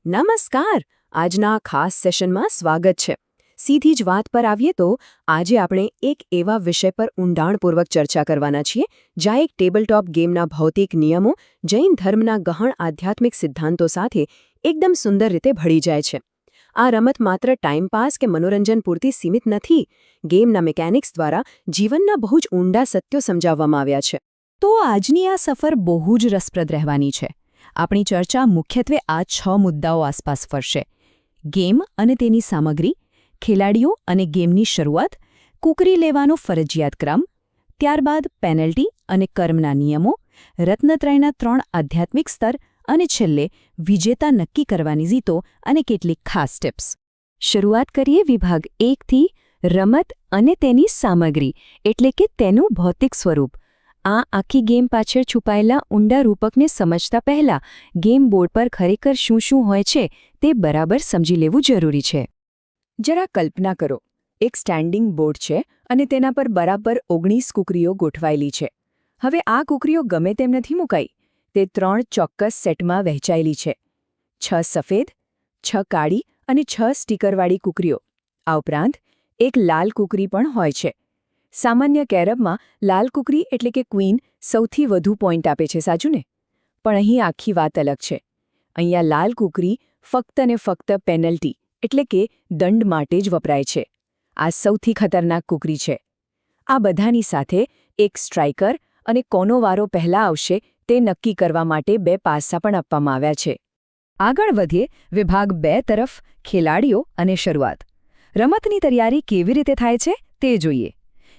નમસ્કાર. આજના ખાસ સેશનમાં સ્વાગત છે. સીધી જ વાત પર આવીએ તો આજે આપણે એક એવા વિષય પર ઊંડાણપૂર્વક ચર્ચા કરવાના છીએ જ્યાં એક ટેબલટોપ ગેમના ભૌતિક નિયમો જૈન ધર્મના ગહન આધ્યાત્મિક સિદ્ધાંતો સાથે એકદમ સુંદર રીતે ભળી જાય છે. આ રમત માત્ર ટાઈમપાસ કે મનોરંજન પૂરતી સીમિત નથી. ગેમના મિકેનિક્સ દ્વારા જીવનના બહુ જ ઊંડા સત્યો સમજાવવામાં આવ્યા છે. તો આજની આ સફર બહુ જ રસપ્રદ રહેવાની છે. આપણી ચર્ચા મુખ્યત્વે આ 6 મુદ્દાઓ આસપાસ ફરશે: ગેમ અને તેની સામગ્રી, ખેલાડીઓ અને ગેમની શરૂઆત, કુકરી લેવાનો ફરજિયાત ક્રમ, ત્યારબાદ પેનલ્ટી અને કર્મના નિયમો, રત્નત્રયના 3 આધ્યાત્મિક સ્તર અને છેલ્લે વિજેતા નક્કી કરવાની રીતો અને કેટલીક ખાસ ટિપ્સ. શરૂઆત કરીએ વિભાગ 1થી: રમત અને તેની સામગ્રી, એટલે કે તેનું ભૌતિક સ્વરૂપ. આ આખી ગેમ પાછળ છુપાયેલા ઊંડા રૂપકને સમજતા પહેલા ગેમ બોર્ડ પર ખરેખર શું શું હોય છે તે બરાબર સમજી લેવું જરૂરી છે. જરા કલ્પના કરો, એક સ્ટેન્ડિંગ બોર્ડ છે અને તેના પર બરાબર 19 કુકરીઓ ગોઠવાયેલી છે. હવે આ કુકરીઓ ગમે તેમ નથી મુકાઈ, તે 3 ચોક્કસ સેટમાં વહેંચાયેલી છે: 6 સફેદ, 6 કાળી અને 6 સ્ટીકરવાળી કુકરીઓ. આ ઉપરાંત એક લાલ કુકરી પણ હોય છે. સામાન્ય કેરમમાં લાલ કુકરી એટલે કે ક્વીન સૌથી વધુ પોઈન્ટ આપે છે, સાચું ને? પણ અહીં આખી વાત અલગ છે. અહીંયા લાલ કુકરી ફક્ત ને ફક્ત પેનલ્ટી એટલે કે દંડ માટે જ વપરાય છે. આ સૌથી ખતરનાક કુકરી છે. આ બધાની સાથે એક સ્ટ્રાઇકર અને કોનો વારો પહેલા આવશે તે નક્કી કરવા માટે 2 પાસા પણ આપવામાં આવ્યા છે. આગળ વધીએ વિભાગ 2 તરફ: ખેલાડીઓ અને શરૂઆત. રમતની તૈયારી કેવી રીતે થાય છે તે જોઈએ.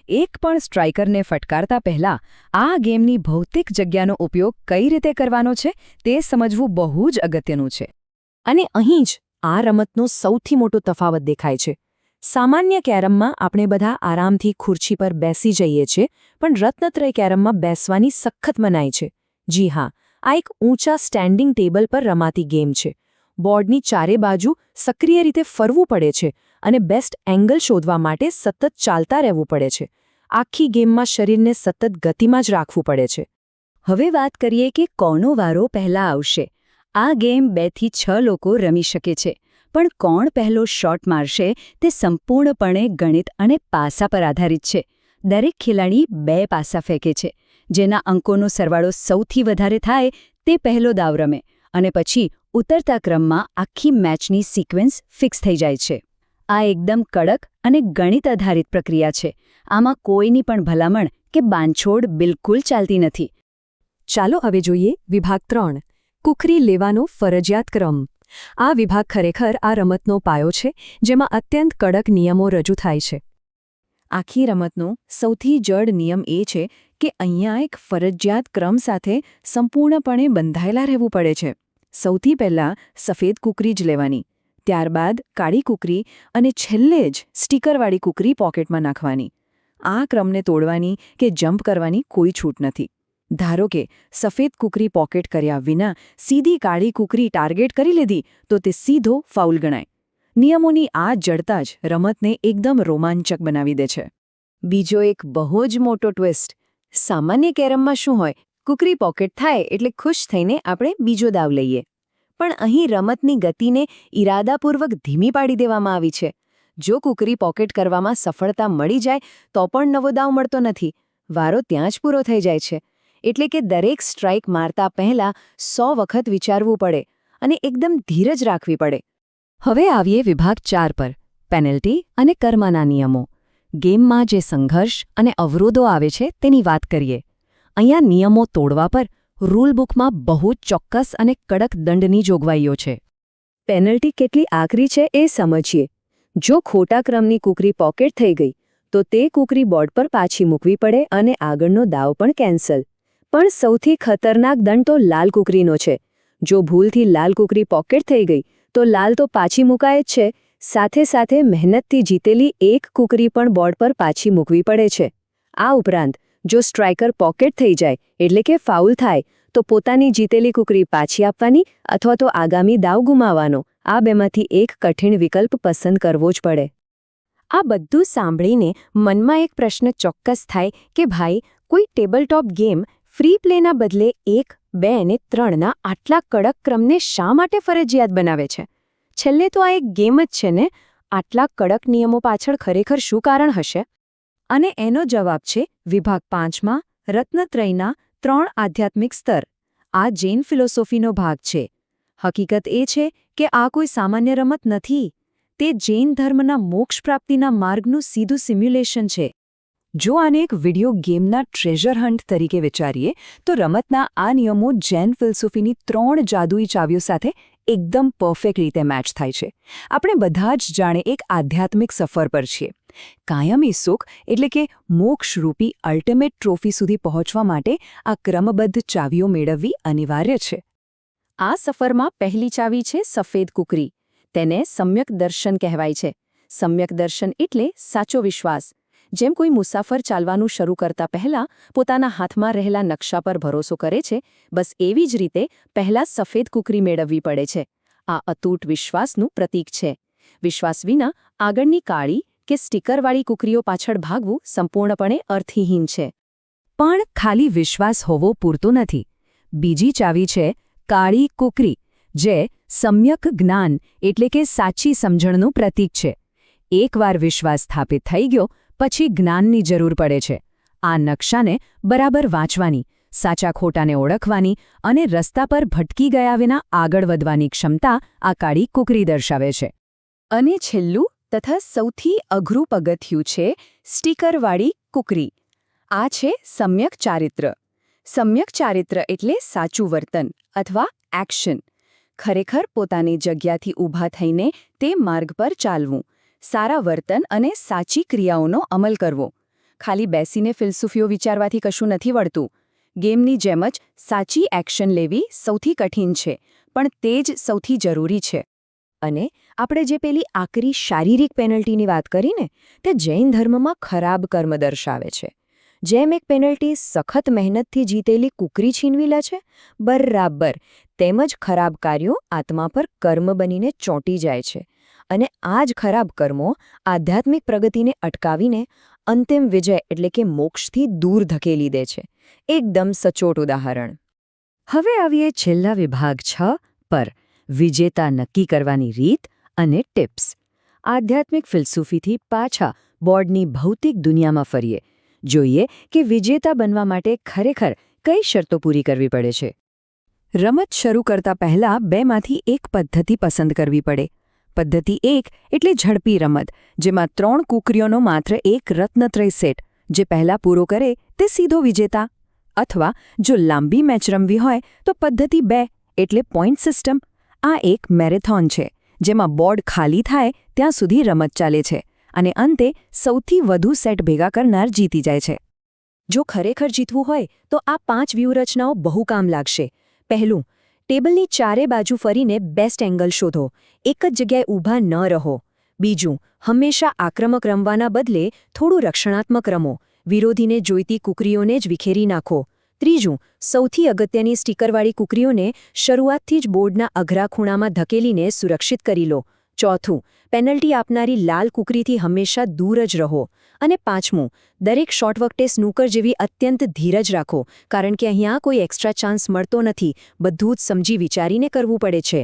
એક પણ સ્ટ્રાઇકરને ફટકારતા પહેલા આ ગેમની ભૌતિક જગ્યાનો ઉપયોગ કઈ રીતે કરવાનો છે તે સમજવું બહુ જ અગત્યનું છે. અને અહીં જ આ રમતનો સૌથી મોટો તફાવત દેખાય છે. સામાન્ય કેરમમાં આપણે બધા આરામથી ખુરશી પર બેસી જઈએ છીએ, પણ રત્નત્રય કેરમમાં બેસવાની સખત મનાઈ છે. જી હા, આ એક ઊંચા સ્ટેન્ડિંગ ટેબલ પર રમાતી ગેમ છે. બોર્ડની ચારે બાજુ સક્રિય રીતે ફરવું પડે છે અને બેસ્ટ એંગલ શોધવા માટે સતત ચાલતા રહેવું પડે છે. આખી ગેમમાં શરીરને સતત ગતિમાં જ રાખવું પડે છે. હવે વાત કરીએ કે કોનો વારો પહેલા આવશે. આ ગેમ 2 થી 6 લોકો રમી શકે છે, પણ કોણ પહેલો શોટ મારશે તે સંપૂર્ણપણે ગણિત અને પાસા પર આધારિત છે. દરેક ખેલાડી 2 પાસા ફેંકે છે. જેના અંકોનો સરવાળો સૌથી વધારે થાય તે પહેલો દાવ રમે, અને પછી ઉતરતા ક્રમમાં આખી મેચની સિક્વન્સ ફિક્સ થઈ જાય છે. આ એકદમ કડક અને ગણિત આધારિત પ્રક્રિયા છે. આમાં કોઈની પણ ભલામણ કે બાંધછોડ બિલકુલ ચાલતી નથી. ચાલો હવે જોઈએ વિભાગ 3: કુકરી લેવાનો ફરજિયાત ક્રમ. આ વિભાગ ખરેખર આ રમતનો પાયો છે, જેમાં અત્યંત કડક નિયમો રજૂ થાય છે. આખી રમતનો સૌથી જડ નિયમ એ છે કે અહીંયા એક ફરજિયાત ક્રમ સાથે સંપૂર્ણપણે બંધાયેલા રહેવું પડે છે. સૌથી પહેલાં સફેદ કુકરી જ લેવાની, ત્યારબાદ કાળી કુકરી અને છેલ્લે જ સ્ટીકરવાળી કુકરી પોકેટમાં નાખવાની. આ ક્રમને તોડવાની કે જમ્પ કરવાની કોઈ છૂટ નથી. ધારો કે સફેદ કુકરી પોકેટ કર્યા વિના સીધી કાળી કુકરી ટાર્ગેટ કરી લીધી તો તે સીધો ફાઉલ ગણાય. નિયમોની આ જડતા જ રમતને એકદમ રોમાંચક બનાવી દે છે. બીજો એક બહુ જ મોટો ટ્વિસ્ટ: સામાન્ય કેરમમાં શું હોય, કુકરી પોકેટ થાય એટલે ખુશ થઈને આપણે બીજો દાવ લઈએ. પણ અહીં રમતની ગતિને ઇરાદાપૂર્વક ધીમી પાડી દેવામાં આવી છે. જો કુકરી પોકેટ કરવામાં સફળતા મળી જાય તો પણ નવો દાવ મળતો નથી. વારો ત્યાં જ પૂરો થઈ જાય છે. એટલે કે દરેક સ્ટ્રાઇક મારતા પહેલા 100 વખત વિચારવું પડે અને એકદમ ધીરજ રાખવી પડે. હવે આવીએ વિભાગ 4 પર: પેનલ્ટી અને કર્મના નિયમો. ગેમમાં જે સંઘર્ષ અને અવરોધો આવે છે તેની વાત કરીએ. અહીંયા નિયમો તોડવા પર રૂલ બુકમાં બહુ ચોક્કસ અને કડક દંડની જોગવાઈઓ છે. પેનલ્ટી કેટલી આકરી છે એ સમજીએ. જો ખોટા ક્રમની કુકરી પોકેટ થઈ ગઈ તો તે કુકરી બોર્ડ પર પાછી મૂકવી પડે અને આગળનો દાવ પણ કેન્સલ. પણ સૌથી ખતરનાક દંડ તો લાલ કુકરીનો છે. જો ભૂલથી લાલ કુકરી પોકેટ થઈ ગઈ તો લાલ તો પાછી મુકાય જ છે, સાથે સાથે મહેનતથી જીતેલી એક કુકરી પણ બોર્ડ પર પાછી મૂકવી પડે છે. આ ઉપરાંત જો સ્ટ્રાઇકર પોકેટ થઈ જાય એટલે કે ફાઉલ થાય તો પોતાની જીતેલી કુકરી પાછી આપવાની અથવા તો આગામી દાવ ગુમાવવાનો. આ બેમાંથી એક કઠિન વિકલ્પ પસંદ કરવો જ પડે. આ બધું સાંભળીને મનમાં એક પ્રશ્ન ચોક્કસ થાય કે ભાઈ, કોઈ ટેબલટોપ ગેમ ફ્રી પ્લેના બદલે 1, 2 અને 3ના આટલા કડક ક્રમને શા માટે ફરજિયાત બનાવે છે? છેલ્લે તો આ એક ગેમ જ છે ને? આટલા કડક નિયમો પાછળ ખરેખર શું કારણ હશે? અને એનો જવાબ છે વિભાગ 5માં રત્નત્રયના 3 આધ્યાત્મિક સ્તર. આ જૈન ફિલોસોફીનો ભાગ છે. હકીકત એ છે કે આ કોઈ સામાન્ય રમત નથી. તે જૈન ધર્મના મોક્ષ પ્રાપ્તિના માર્ગનું સીધું સિમ્યુલેશન છે. જો આને એક વિડિયો ગેમના ટ્રેઝર હન્ટ તરીકે વિચારીએ તો રમતના આ નિયમો જૈન ફિલોસોફીની 3 જાદુઈ ચાવીઓ સાથે એકદમ પરફેક્ટ રીતે મેચ થાય છે. આપણે બધા જ જાણે એક આધ્યાત્મિક સફર પર છીએ. કાયમી સુખ એટલે કે મોક્ષરૂપી અલ્ટિમેટ ટ્રોફી સુધી પહોંચવા માટે આ ક્રમબદ્ધ ચાવીઓ મેળવવી અનિવાર્ય છે. આ સફરમાં પહેલી ચાવી છે સફેદ કુકરી. તેને સમ્યક દર્શન કહેવાય છે. સમ્યક દર્શન એટલે સાચો વિશ્વાસ. જેમ કોઈ મુસાફર ચાલવાનું શરૂ કરતા પહેલા પોતાના હાથમાં રહેલા નકશા પર ભરોસો કરે છે, બસ એવી જ રીતે પહેલા સફેદ કુકરી મેળવવી પડે છે. આ અતૂટ વિશ્વાસનું પ્રતીક છે. વિશ્વાસ વિના આગળની કાળી કે સ્ટીકરવાળી કુકરીઓ પાછળ ભાગવું સંપૂર્ણપણે અર્થહીન છે. પણ ખાલી વિશ્વાસ હોવો પૂરતો નથી. બીજી ચાવી છે કાળી કુકરી, જે સમ્યક જ્ઞાન એટલે કે સાચી સમજણનું પ્રતીક છે. એકવાર વિશ્વાસ સ્થાપિત થઈ ગયો પછી જ્ઞાનની જરૂર પડે છે. આ નકશાને બરાબર વાંચવાની, સાચા ખોટાને ઓળખવાની અને રસ્તા પર ભટકી ગયા વિના આગળ વધવાની ક્ષમતા આ કાળી કુકરી દર્શાવે છે. અને છેલ્લું તથા સૌથી અઘરું પગથિયું છે સ્ટીકરવાળી કુકરી. આ છે સમ્યક ચારિત્ર. સમ્યક ચારિત્ર એટલે સાચું વર્તન અથવા એક્શન. ખરેખર પોતાની જગ્યાથી ઊભા થઈને તે માર્ગ પર ચાલવું, સારા વર્તન અને સાચી ક્રિયાઓનો અમલ કરવો. ખાલી બેસીને ફિલસૂફીઓ વિચારવાથી કશું નથી વળતું. ગેમની જેમ જ સાચી એક્શન લેવી સૌથી કઠિન છે, પણ તે જ સૌથી જરૂરી છે. અને આપણે જે પેલી આકરી શારીરિક પેનલ્ટીની વાત કરીને, તે જૈન ધર્મમાં ખરાબ કર્મ દર્શાવે છે. જેમ એક પેનલ્ટી સખત મહેનતથી જીતેલી કુકરી છીનવી લે છે, બરાબર તેમજ ખરાબ કાર્યો આત્મા પર કર્મ બનીને ચોંટી જાય છે. અને આ જ ખરાબ કર્મો આધ્યાત્મિક પ્રગતિને અટકાવીને અંતિમ વિજય એટલે કે મોક્ષથી દૂર ધકેલી દે છે. એકદમ સચોટ ઉદાહરણ. હવે આવીએ છેલ્લા વિભાગ 6 પર, વિજેતા નક્કી કરવાની રીત અને ટિપ્સ. આધ્યાત્મિક ફિલસૂફીથી પાછા બોર્ડની ભૌતિક દુનિયામાં ફરીએ. જોઈએ કે વિજેતા બનવા માટે ખરેખર કઈ શરતો પૂરી કરવી પડે છે. રમત શરૂ કરતા પહેલા 2માંથી એક પદ્ધતિ પસંદ કરવી પડે. પદ્ધતિ 1 એટલે ઝડપી રમત, જેમાં 3 કુકરીઓનો માત્ર એક રત્નત્રય સેટ. જે પહેલા પૂરો કરે તે સીધો વિજેતા. અથવા જો લાંબી મેચ રમવી હોય તો પદ્ધતિ 2 એટલે પોઈન્ટ સિસ્ટમ. આ એક મેરેથોન છે, જેમાં બોર્ડ ખાલી થાય ત્યાં સુધી રમત ચાલે છે અને અંતે સૌથી વધુ સેટ ભેગા કરનાર જીતી જાય છે. જો ખરેખર જીતવું હોય તો આ 5 વ્યૂહરચનાઓ બહુ કામ લાગશે. પહેલું, ટેબલની ચારે બાજુ ફરીને બેસ્ટ એંગલ શોધો. એક જ જગ્યાએ ઊભા ન રહો. બીજું, હંમેશા આક્રમક રમવાના બદલે થોડું રક્ષણાત્મક રમો. વિરોધીને જોઈતી કુકરીઓને જ વિખેરી નાખો. ત્રીજું, સૌથી અગત્યની સ્ટીકરવાળી કુકરીઓને શરૂઆતથી જ બોર્ડના અઘરા ખૂણામાં ધકેલીને સુરક્ષિત કરી લો. ચોથું, પેનલ્ટી આપનારી લાલ કુકરીથી હંમેશા દૂર જ રહો. અને પાંચમું, દરેક શોટ વખતે સ્નૂકર જેવી અત્યંત ધીરજ રાખો, કારણ કે અહીંયા કોઈ એક્સ્ટ્રા ચાન્સ મળતો નથી. બધું જ સમજી વિચારીને કરવું પડે છે.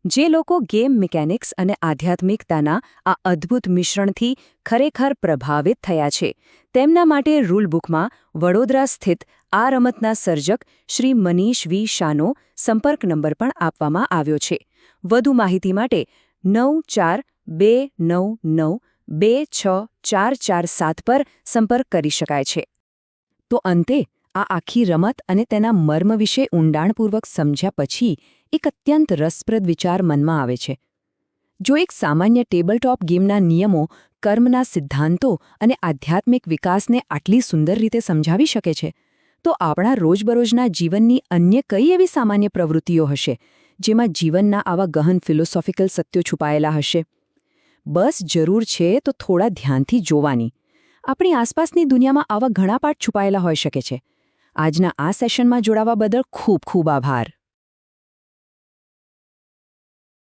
જે લોકો ગેમ મિકેનિક્સ અને આધ્યાત્મિકતાના આ અદ્ભુત મિશ્રણથી ખરેખર પ્રભાવિત થયા છે, તેમના માટે રૂલ બુકમાં વડોદરા સ્થિત આ રમતના સર્જક શ્રી મનીષ વી શાનો સંપર્ક નંબર પણ આપવામાં આવ્યો છે. વધુ માહિતી માટે 9429926447 પર સંપર્ક કરી શકાય છે. તો અંતે આ આખી રમત અને તેના મર્મ વિશે ઊંડાણપૂર્વક સમજ્યા પછી એક અત્યંત રસપ્રદ વિચાર મનમાં આવે છે. જો એક સામાન્ય ટેબલટોપ ગેમના નિયમો, કર્મના સિદ્ધાંતો અને આધ્યાત્મિક વિકાસને આટલી સુંદર રીતે સમજાવી શકે છે, તો આપણા રોજબરોજના જીવનની અન્ય કઈ એવી સામાન્ય પ્રવૃત્તિઓ હશે જેમાં જીવનના આવા ગહન ફિલોસોફિકલ સત્યો છુપાયેલા હશે? બસ જરૂર છે તો થોડા ધ્યાનથી જોવાની. આપણી આસપાસની દુનિયામાં આવા ઘણા પાઠ છુપાયેલા હોઈ શકે છે. આજના આ સેશનમાં જોડાવા બદલ ખૂબ ખૂબ આભાર.